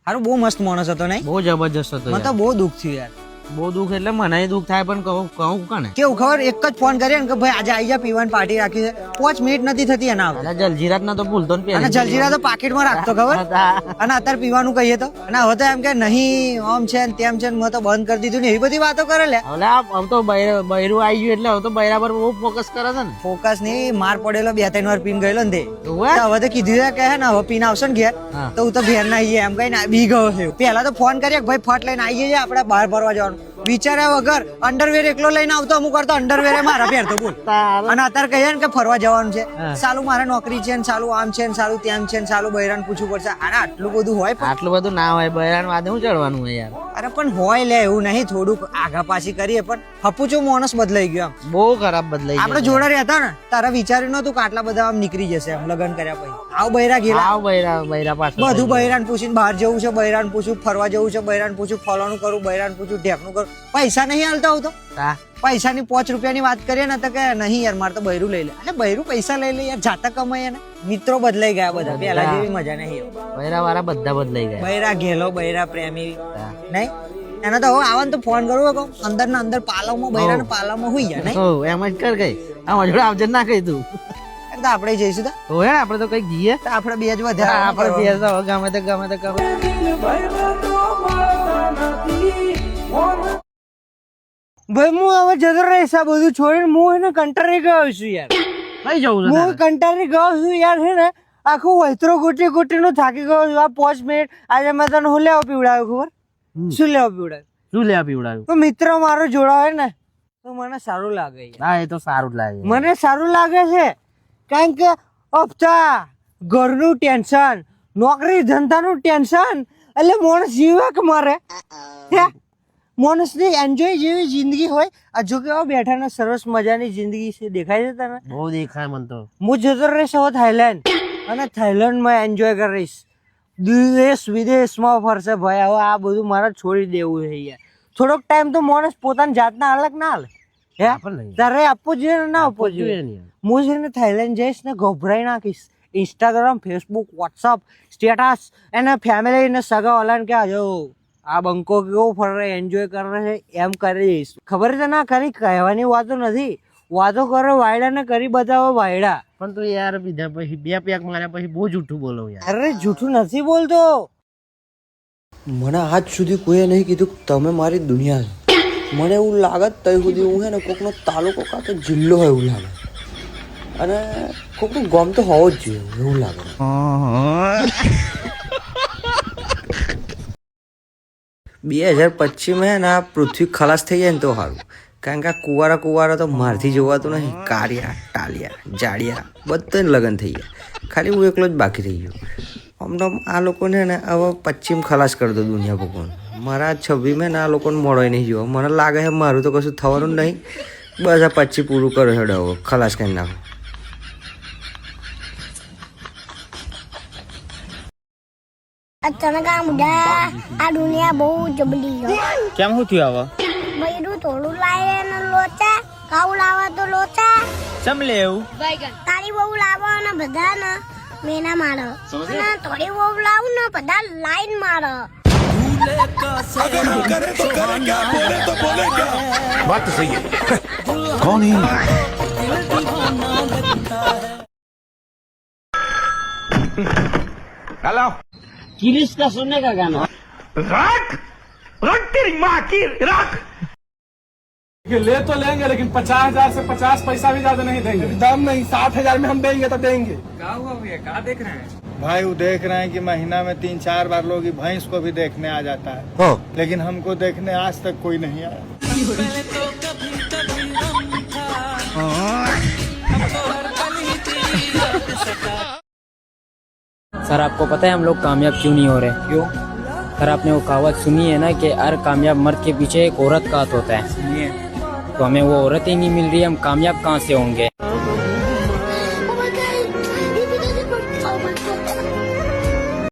હારું બહુ મસ્ત માણસ હતો નહીં? બહુ જબરજસ્ત હતો મને તો બહુ દુઃખ થયું યાર. બહુ દુઃખ એટલે મને દુઃખ થાય પણ કહું કને કેવું ખબર, એક જ ફોન કર્યો ને કે ભાઈ આજે આવી જા, પીવાની પાર્ટી રાખી છે. 5 મિનિટ નથી થતી એના આવે. જલજીરાત ના તો ભૂલતો ને અને જલજીરા તો પાકીટમાં રાખતો ખબર. અને અત્યારે પીવાનું કહીએ તો અને હવે તો એમ કે નહીં આમ છે ને તેમ છે ને મેં તો બંધ કરી દીધું ને એવી બધી વાતો કરે લે. હવે તો બૈરું આવી ગયું એટલે હવે તો બૈરા પર બહુ ફોકસ કરે છે ને. ફોકસ નહીં, માર પડેલો 2-3 વાર પીને ગયેલો ને તે. હવે તો કીધું છે કે હે ને હવે પીને આવશે ને ઘેર તો હું તો ઘેર ના આવીએ એમ કઈ બી ગયો છે. પેલા તો ફોન કરીએ ભાઈ ફટ લઈને આવી જઈએ આપણે બહાર ફરવા જવાનું. વિચાર્યા વગર અંડરવેર એકલો લઈને આવતો, અમુક વાર તો અંડરવેર મારા પહેરતો બોલ. અને અત્યારે કહીએ ને કે ફરવા જવાનું છે, સાલું મારે નોકરી છે ને સાલું આમ છે ને સાલું તેમ છે ને સાલું બૈરાને પૂછવું પડશે. અરે આટલું બધું હોય? આટલું બધું ના હોય, બૈરાન વાદે હું ચડવાનું હોય યાર. અરે પણ હોય લે, એવું નહીં થોડુંક આગા પાછી કરીએ. પણ હપુચો માણસ બદલાઈ ગયો આમ, બહુ ખરાબ બદલાઈ ગયો. આપણે જોડે રહેતા ને તારા વિચાર્યું નતું કે આટલા બધા આમ નીકળી જશે એમ લગ્ન કર્યા પછી. આવ બૈરા ગયેલા, આવ બૈરા પાછળ બધું બૈરાને પૂછીને બહાર જવું છે, બૈરાને પૂછું ફરવા જવું છે, બૈરાને પૂછું ફલાણું કરું, બૈરાને પૂછું ઢેકનું કરું. પૈસા નહીં હાલતા આવતો. પૈસાની 5 રૂપિયાની વાત કરીએ ને તો કે નહીં યાર મારે તો બૈરું લઈ લે. એટલે બૈરું પૈસા લઈ લે યાર, જાતા કમાય ને. મિત્રો બદલાઈ ગયા બધા, પેલા જેવી મજા નહીં. બૈરા વાળા બધા બદલાઈ ગયા. બૈરા ઘેલો, બૈરા પ્રેમી નહીં. એને તો હવે આવવાનું તો ફોન કરવો કહો, અંદર ના અંદર પાલવમાં બૈરા ને પાલવમાં હોઈ ગયા નહીં. એમ જ કર ગઈ આ જોડે આવજે ના કહી તું. આપણે જઈશું તો હોય આપણે તો કઈક જઈએ. આપણે બે જ વધારે આપણે બે ગમે તે ભાઈ હું હવે જતો રહીશ આ બધું છોડીને. હું એને કંટાળી ગયો છું યાર. કઈ જવું છે? હું કંટાળી ગયો છું યાર. છે ને આખું વસ્ત્રો ગોટી નું થાકી ગયો છું. આ 5 મિનિટ આજે મેં તને હું લેવા પીવડાવ્યો ખબર? શું લેવા પીવડાવ્યું? શું લેવા પીવડાવ્યું? તો મિત્ર મારો જોડાવે ને તો મને સારું લાગે. હા એ તો સારું જ લાગે. મને સારું લાગે છે કારણ કે હપ્તા, ઘરનું ટેન્શન, નોકરી ધંધાનું ટેન્શન, એટલે માણસ જીવે કે મારે હે? માણસની એન્જોય જેવી જિંદગી હોય. આ જો કેવા બેઠા ને સરસ મજાની જિંદગી છે, દેખાય છે તને? બહુ દેખાય મને તો. હું જતો રહીશ હવે થાઈલેન્ડ, અને થાઈલેન્ડમાં એન્જોય કરીશ. દેશ વિદેશમાં ફરશે ભાઈ. હવે આ બધું મારે છોડી દેવું છે યાર. થોડોક ટાઈમ તો માણસ પોતાની જાતના અલગ ના હાલે હે? તારે આપવું જોઈએ ને ના આપવું જોઈએ? હું છે ને થાઈલેન્ડ જઈશ ને ગભરાઈ નાખીશ. ઇન્સ્ટાગ્રામ, ફેસબુક, વોટ્સઅપ સ્ટેટસ એને ફેમિલી ને સગા વાળાને કે આજો આ બંકો કેવો ફરે, એન્જોય કરે છે એમ કરી દઈશ. ખબર છે ના ખરી કહેવાની વાતો નથી, વાતો કરો વાયડા ને કરી બતાવો વાયડા. પણ તું યાર બીજા પછી 2 પેક માર્યા પછી બહુ જૂઠું બોલો યાર. અરે જૂઠું નથી બોલતો. મને આજ સુધી કોઈએ નહીં કીધું તમે મારી દુનિયા છો. મને એવું લાગત ત્યાં સુધી હું હે ને કોકનો તાલુકો કાં તો જિલ્લો હોય એવું લાગે, અને કોકનું ગામ તો હોવો જ જોઈએ એવું લાગે. 2025 માં ને આ પૃથ્વી ખલાસ થઈ જાય ને તો સારું. કારણ કે આ કુવારા તો મારથી જોવાતું નહીં. કારિયા, ટાલિયા, જાડિયા બધાને લગ્ન થઈ ગયા. ખાલી હું એકલો જ બાકી થઈ ગયો. આમ આ લોકોને ને હવે 25 ખલાસ કરી દો દુનિયા ભગવાન. મારા 26 માં આ લોકોને મોડો નહીં જોવા. મને લાગે છે મારું તો કશું થવાનું જ નહીં. બસ આ 25 પૂરું કરો હેડો હવે ખલાસ કરી નાખો. અચાનક આ મુડા આ દુનિયા બહુ જબરી છે. કેમ શું થયું હવે? બૈરું થોડું લાવે ને લોચા, કાઉ લાવે તો લોચા. ચમ લેવું? તારી બહુ લાવો ને બધા ને મેના મારો, અને થોડી બહુ લાવું ને બધા લાઈન મારો. बात तो सही है. कौन हेलो किलिस का सुनने का गाना. रख रख तेरी माँ की रख. ले तो लेंगे लेकिन 50,000 से 50 पैसा भी ज्यादा नहीं देंगे. दाम नहीं, 60,000 में हम देंगे तो देंगे. क्या हुआ भैया, क्या देख रहे हैं? भाई वो देख रहे हैं कि महीना में 3-4 बार लोग की भैंस को भी देखने आ जाता है, लेकिन हमको देखने आज तक कोई नहीं आया. सर आपको पता है हम लोग कामयाब क्यों नहीं हो रहे? क्यों? सर आपने वो कहावत सुनी है ना कि हर कामयाब मर्द के पीछे एक औरत का हाथ होता है. तो हमें वो औरत ही नहीं मिल रही, हम कामयाब कहाँ से होंगे?